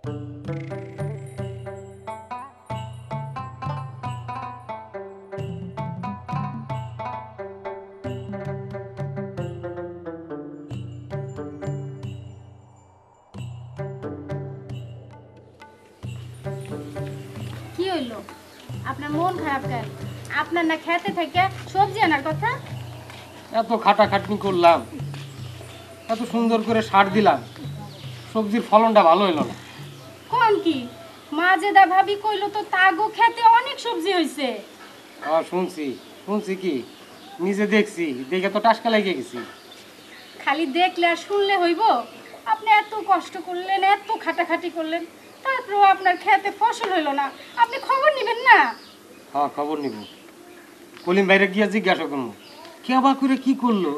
কি হইলো? আপনার মন খারাপ কেন? আপনার না খেতে থেকে সবজি আনার কথা? এত খাটাখাটনি করলাম, এত সুন্দর করে সার দিলাম, সবজির ফলনটা ভালো হইল না। কোন কি মাজেদা ভাবি কইলো তো তাগো খেতে অনেক সবজি হইছে। শুনছি শুনছি কি, নিজে দেখছি, দেখে তো টাসকা লেগে গেছি। খালি দেখলে আর শুনলে হইব? আপনি এত কষ্ট করলেন, এত খাটাখাটি করলেন, তারপরেও আপনার খেতে ফসল হইল না। আপনি খবর নেবেন না? হ্যাঁ, খবর নিব। কলিম বাইরে গিয়া জিজ্ঞাসা করবো কে আবার করে কি করলো,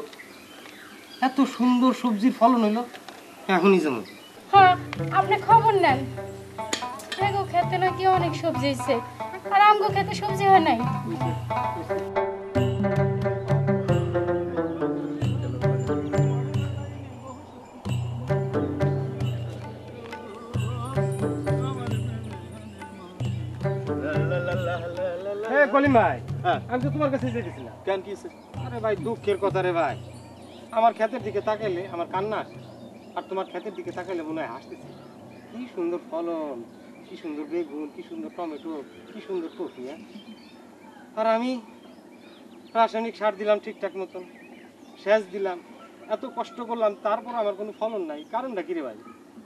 এত সুন্দর সবজির ফলন হইলো। এখনই জানো। হ্যাঁ, আপনি খবর নেন। এগো খেতে নাকি অনেক সবজি হইছে, আর আমগো খেতে সবজি হয় নাই। কলিম ভাই, আমি তো তোমার কাছে যেতেছিলাম। কেন কি হইছে? আরে ভাই, দুঃখের কথা রে ভাই। আমার ক্ষেতের দিকে তাকাইলে আমার কান্না আসে, আর তোমার ক্ষেতের দিকে তাকাইলে মনে হয় হাসতেছি। কি সুন্দর ফলন, কি সুন্দর বেগুন, কি সুন্দর টমেটো, কি সুন্দর কপি। আর আমি রাসায়নিক সার দিলাম ঠিকঠাক মতন, সেচ দিলাম, এত কষ্ট করলাম, তারপর আমার কোনো ফলন নাই। কারণটা কি রে ভাই?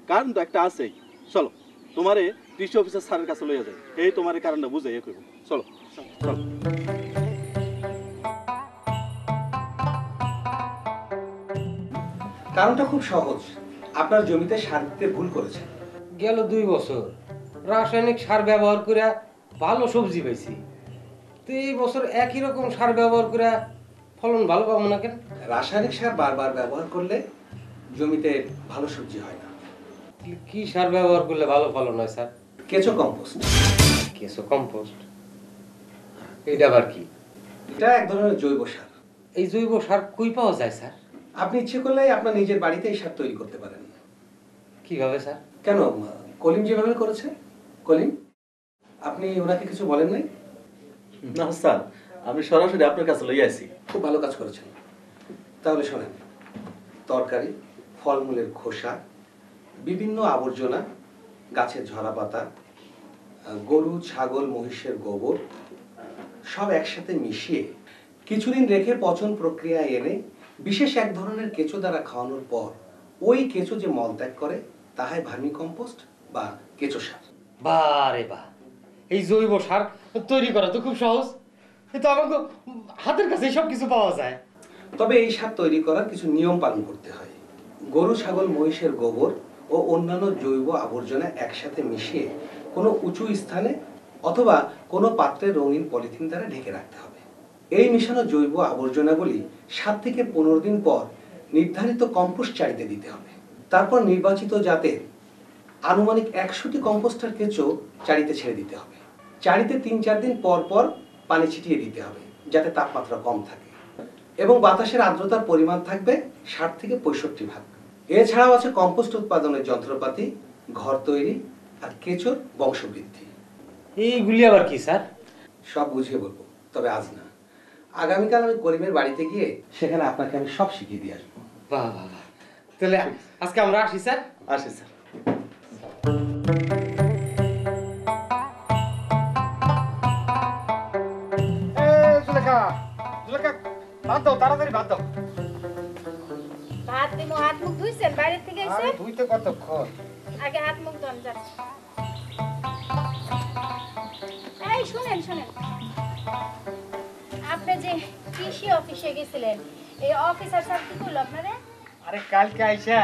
কারণ তো একটা আছেই। চলো, তোমারে কৃষি অফিসার স্যারের কাছে লইয়া যায়, এই তোমার কারণটা বুঝাই এ করবো। চলো চলো। কারণটা খুব সহজ, আপনার জমিতে সার দিতে ভুল করেছেন। গেল 2 বছর রাসায়নিক সার ব্যবহার করে ভালো সবজি পাইছি, তো এই বছর একই রকম সার ব্যবহার করে ফলন ভালো পাবো না কেন? রাসায়নিক সার বারবার ব্যবহার করলে জমিতে ভালো সবজি হয় না। কি সার ব্যবহার করলে ভালো ফলন হয় স্যার? কেঁচো কম্পোস্ট। কেঁচো কম্পোস্ট? এটা আবার কি? এটা এক ধরনের জৈব সার। এই জৈব সার কই পাওয়া যায় স্যার? আপনি ইচ্ছে করলে আপনার নিজের বাড়িতে এই সার তৈরি করতে পারেন। কিভাবে স্যার? কেন, কলিম যেভাবে করেছে। কলিম, আপনি ওনাকে কিছু বলেন নাই? না স্যার, আমি সরাসরি আপনার কাছে লইয়া আইছি। খুব ভালো কাজ করেছেন। তাহলে শোনেন, তরকারি, ফলমূলের খোসা, বিভিন্ন আবর্জনা, গাছের ঝরা পাতা, গরু ছাগল মহিষের গোবর সব একসাথে মিশিয়ে কিছুদিন রেখে পচন প্রক্রিয়ায় এনে বিশেষ এক ধরনের কেঁচো দ্বারা খাওয়ানোর পর ওই কেঁচো যে মল ত্যাগ করে তাহাই ভার্মি কম্পোস্ট বা কেঁচো সার। বারে বাহ, এই জৈব সার তৈরি করা তো খুব সহজ। কিন্তু আমাকে হাতের কাছে সব কিছু পাওয়া যায়। তবে এই সার তৈরি করার কিছু নিয়ম পালন করতে হয়। গরু ছাগল মহিষের গোবর ও অন্যান্য জৈব আবর্জনা একসাথে মিশিয়ে কোনো উঁচু স্থানে অথবা কোনো পাত্রে রঙিন পলিথিন দ্বারা ঢেকে রাখতে হবে। এই মিশানো জৈব আবর্জনাগুলি 7 থেকে 15 দিন পর নির্ধারিত কম্পোস্ট চারিতে দিতে হবে। তারপর নির্বাচিত জাতের আনুমানিক 100টি কম্পোস্টার কেঁচো চারিতে ছেড়ে দিতে হবে। চারিতে 3-4 দিন পর পর পানি ছিটিয়ে দিতে হবে যাতে তাপমাত্রা কম থাকে এবং বাতাসের আর্দ্রতার পরিমাণ থাকবে 60 থেকে 65%। এছাড়াও আছে কম্পোস্ট উৎপাদনের যন্ত্রপাতি, ঘর তৈরি আর কেঁচোর বংশবৃদ্ধি। এইগুলি আবার কি স্যার? সব বুঝিয়ে বলবো, তবে আজ না। আগামীকাল আমি করিমের বাড়িতে গিয়ে সেখানে আপনাকে আমি সব শিখিয়ে দিয়ে আসবো। বাহ বাহ বাহ, তাহলে আজকে আমরা আসি স্যার। আসি স্যার। ভাত দাও, তাড়াতাড়ি ভাত দাও। ভাত দিমু, হাত মুখ ধুইছেন? বাইরে থেকে এসে ধুইতে কতক্ষণ? আগে হাত মুখ ধোন যান। এই শুনেন শুনেন, আপনি যে কৃষি অফিসে গেছিলেন, এই অফিসার স্যার কি করলো আপনারে? আরে কালকে আইসা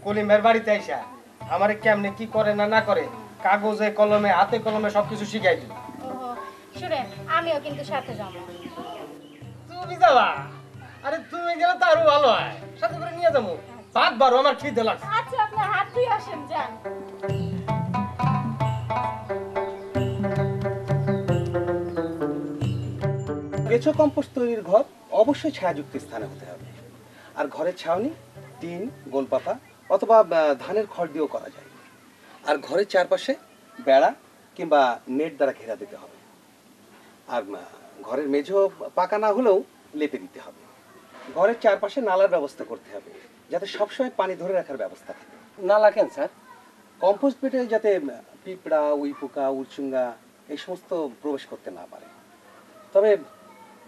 কলিমের বাড়িতে আইসা আমারে কেমনে কি করে না না করে কাগজে কলমে হাতে কলমে সবকিছু শিখাই দিল। ওহো, শুনেন আমিও কিন্তু সাথে যাবো। তুমি যাবা? আরে তুমি গেলে তো আরো ভালো হয়, সাথে করে নিয়ে যাবো। ভাত বারো, আমার খিদে লাগছে। আচ্ছা, আপনি হাত ধুই আসেন, যান। কেঁচো কম্পোস্ট তৈরির ঘর অবশ্যই ছায়াযুক্ত স্থানে হতে হবে। আর ঘরের ছাউনি টিন, গোলপাতা অথবা ধানের খড় দিয়েও করা যায়। আর ঘরের চারপাশে বেড়া কিংবা নেট দ্বারা ঘেরা দিতে হবে। আর ঘরের মেঝো পাকা না হলেও লেপে দিতে হবে। ঘরের চারপাশে নালার ব্যবস্থা করতে হবে, যাতে সবসময় পানি ধরে রাখার ব্যবস্থা থাকে। নালা কেন স্যার? কম্পোস্ট বেডে যাতে পিঁপড়া, উইপোকা, উড়চুঙ্গা এই সমস্ত প্রবেশ করতে না পারে। তবে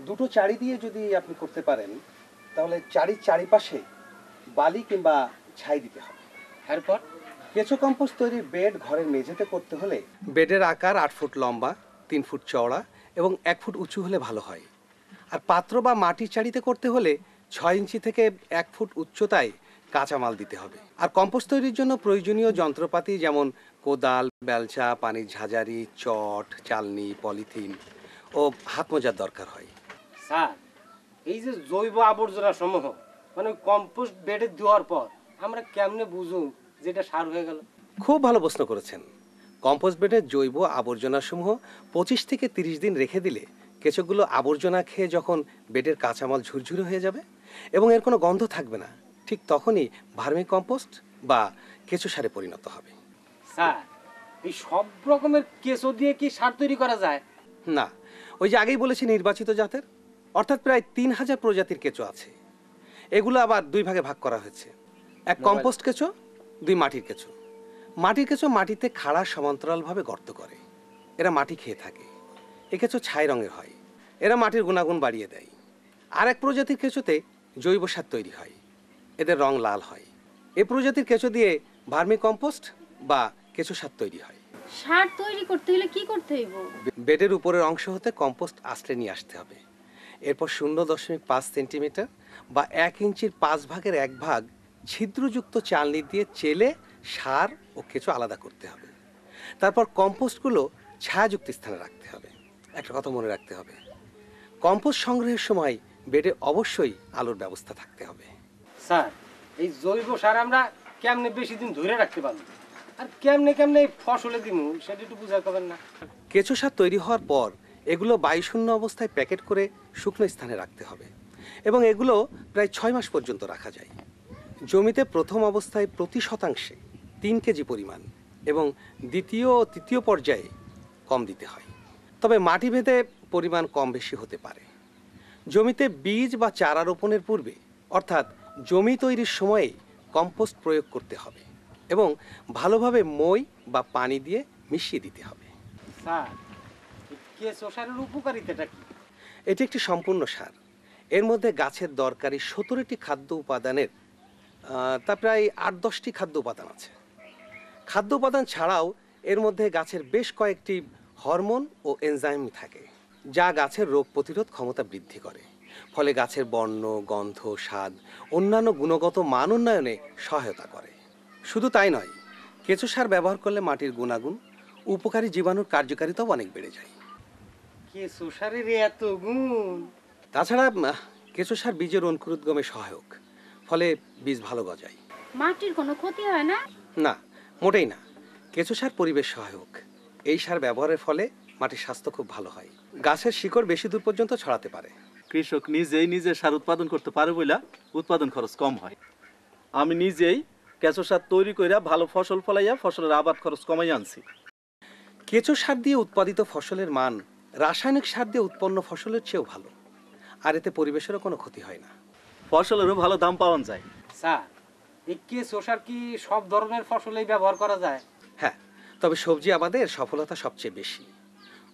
দুটো চারি দিয়ে যদি আপনি করতে পারেন তাহলে চারিপাশে বালি কিংবা ছাই দিতে হবে। এরপর কেঁচো কম্পোস্ট তৈরির বেড ঘরের মেঝেতে করতে হলে বেডের আকার 8 ফুট লম্বা, 3 ফুট চওড়া এবং 1 ফুট উঁচু হলে ভালো হয়। আর পাত্র বা মাটির চারিতে করতে হলে 6 ইঞ্চি থেকে 1 ফুট উচ্চতায় কাঁচামাল দিতে হবে। আর কম্পোস্ট তৈরির জন্য প্রয়োজনীয় যন্ত্রপাতি যেমন কোদাল, বেলচা, পানির ঝাঁঝারি, চট, চালনি, পলিথিন ও হাত মোজার দরকার হয়। স্যার, এই যে জৈব আবর্জনা সমূহ মানে কম্পোস্ট বেডে দেওয়ার পর আমরা কেমনে বুঝুম যে এটা সার হয়ে গেল? খুব ভালো প্রশ্ন করেছেন। কম্পোস্ট বেডের জৈব আবর্জনাসমূহ 25 থেকে 30 দিন রেখে দিলে কেঁচোগুলো আবর্জনা খেয়ে যখন বেডের কাঁচামাল ঝুরঝুরে হয়ে যাবে এবং এর কোনো গন্ধ থাকবে না, ঠিক তখনই ভার্মি কম্পোস্ট বা কেঁচো সারে পরিণত হবে। স্যার, এই সব রকমের কেঁচো দিয়ে কি সার তৈরি করা যায়? না, ওই যে আগেই বলেছি নির্বাচিত জাতের, অর্থাৎ প্রায় 3000 প্রজাতির কেঁচো আছে। এগুলো আবার 2 ভাগে ভাগ করা হয়েছে। এক কম্পোস্ট কেঁচো, 2 মাটির কেঁচো। মাটির কেঁচো মাটিতে খাড়া সমান্তরালভাবে গর্ত করে, এরা মাটি খেয়ে থাকে। এ কেঁচো ছাই রঙের হয়, এরা মাটির গুণাগুণ বাড়িয়ে দেয়। আর এক প্রজাতির কেঁচোতে জৈব সার তৈরি হয়, এদের রং লাল হয়। এ প্রজাতির কেঁচো দিয়ে ভার্মি কম্পোস্ট বা কেঁচো সার তৈরি হয়। সার তৈরি করতে হলে কি করতে হইব? বেডের উপরের অংশ হতে কম্পোস্ট আশ্রে নিয়ে আসতে হবে। এরপর 0.5 সেন্টিমিটার বা 1 ইঞ্চির 5 ভাগের 1 ভাগ ছিদ্রযুক্ত চালনি দিয়ে চেলে সার ও কেঁচো আলাদা করতে হবে। তারপর কম্পোস্টগুলো ছায়াযুক্ত স্থানে রাখতে হবে। একটা কথা মনে রাখতে হবে, কম্পোস্ট সংগ্রহের সময় বেডে অবশ্যই আলোর ব্যবস্থা থাকতে হবে। স্যার, এই জৈব সার আমরা কেমনে বেশি দিন ধরে রাখতে পারবো আর কেমনে কেমনে ফসলে দিমু সেটা একটু বুঝাতে পারবেন না? কেঁচো সার তৈরি হওয়ার পর এগুলো বায়ুশূন্য অবস্থায় প্যাকেট করে শুকনো স্থানে রাখতে হবে এবং এগুলো প্রায় 6 মাস পর্যন্ত রাখা যায়। জমিতে প্রথম অবস্থায় প্রতি শতাংশে 3 কেজি পরিমাণ এবং দ্বিতীয় ও তৃতীয় পর্যায়ে কম দিতে হয়। তবে মাটি ভেদে পরিমাণ কম বেশি হতে পারে। জমিতে বীজ বা চারা রোপণের পূর্বে অর্থাৎ জমি তৈরির সময়ে কম্পোস্ট প্রয়োগ করতে হবে এবং ভালোভাবে মই বা পানি দিয়ে মিশিয়ে দিতে হবে। স্যার, এই কেঁচো সারের উপকারিতাটা কি? এটি একটি সম্পূর্ণ সার। এর মধ্যে গাছের দরকারি 17টি খাদ্য উপাদানের তা প্রায় 8-10টি খাদ্য উপাদান আছে। খাদ্য উপাদান ছাড়াও এর মধ্যে গাছের বেশ কয়েকটি হরমোন ও এনজাইম থাকে, যা গাছের রোগ প্রতিরোধ ক্ষমতা বৃদ্ধি করে। ফলে গাছের বর্ণ, গন্ধ, স্বাদ, অন্যান্য গুণগত মান উন্নয়নে সহায়তা করে। শুধু তাই নয়, কেঁচো সার ব্যবহার করলে মাটির গুণাগুণ, উপকারী জীবাণুর কার্যকারিতাও অনেক বেড়ে যায়। কেঁচো সারের এত গুণ! তাছাড়া কেঁচো সার বীজের অঙ্কুরোদ্গমে সহায়ক, ফলে বীজ ভালো গজায়। মাটির কোনো ক্ষতি হয় না? না, মোটেই না। কেঁচো সার পরিবেশ সহায়ক। এই সার ব্যবহারের ফলে মাটির স্বাস্থ্য খুব ভালো হয়, গাছের শিকড় বেশি দূর পর্যন্ত ছড়াতে পারে। কৃষক নিজে সার উৎপাদন করতে পারে বলে উৎপাদন খরচ কম হয়। আমি নিজেই কেঁচো সার তৈরি করে ভালো ফসল ফলাইয়া ফসলের আবাদ খরচ কমাই আনছি। কেঁচো সার দিয়ে উৎপাদিত ফসলের মান রাসায়নিক সার দিয়ে উৎপন্ন ফসলের চেয়েও ভালো, আর এতে পরিবেশেরও কোনো ক্ষতি হয় না। ফসলেরও ভালো দাম পাওয়া যায়। স্যার, এই কেঁচো সার কি সব ধরনের ফসলেই ব্যবহার করা যায়? হ্যাঁ, তবে সবজি আবাদের সফলতা সবচেয়ে বেশি।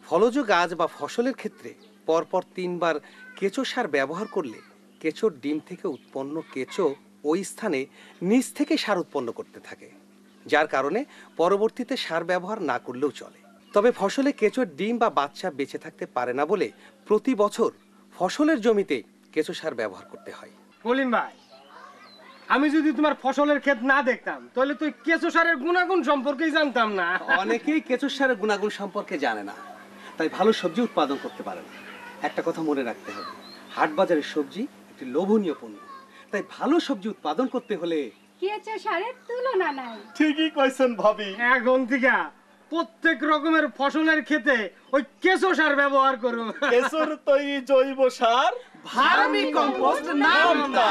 ফলজ গাছ বা ফসলের ক্ষেত্রে পরপর 3 বার কেঁচো সার ব্যবহার করলে কেঁচোর ডিম থেকে উৎপন্ন কেঁচো ওই স্থানে নিচ থেকে সার উৎপন্ন করতে থাকে, যার কারণে পরবর্তীতে সার ব্যবহার না করলেও চলে। তবে ফসলে কেঁচোর ডিম বা বাচ্চা বেঁচে থাকতে পারে না বলে প্রতি বছর ফসলের জমিতে কেঁচো সার ব্যবহার করতে হয়। কলিম ভাই, আমি যদি তোমার ফসলের ক্ষেত না দেখতাম তাহলে তুই কেঁচো সারের গুণাগুণ সম্পর্কেই জানতাম না। অনেকেই কেঁচো সারের গুণাগুণ সম্পর্কে জানে না, তাই ভালো সবজি উৎপাদন করতে পারে না। একটা কথা মনে রাখতে হবে, হাট বাজারের সবজি একটি লোভনীয় পণ্য, তাই ভালো সবজি উৎপাদন করতে হলে কেঁচো সারের তুলনা নাই। ঠিকই কইছেন ভাবি। এখন থেকে প্রত্যেক রকমের ফসলের ক্ষেতে ওই কেঁচো সার ব্যবহার করো। কেঁচোর তৈরি জৈব সার ভার্মি কম্পোস্ট নামটা।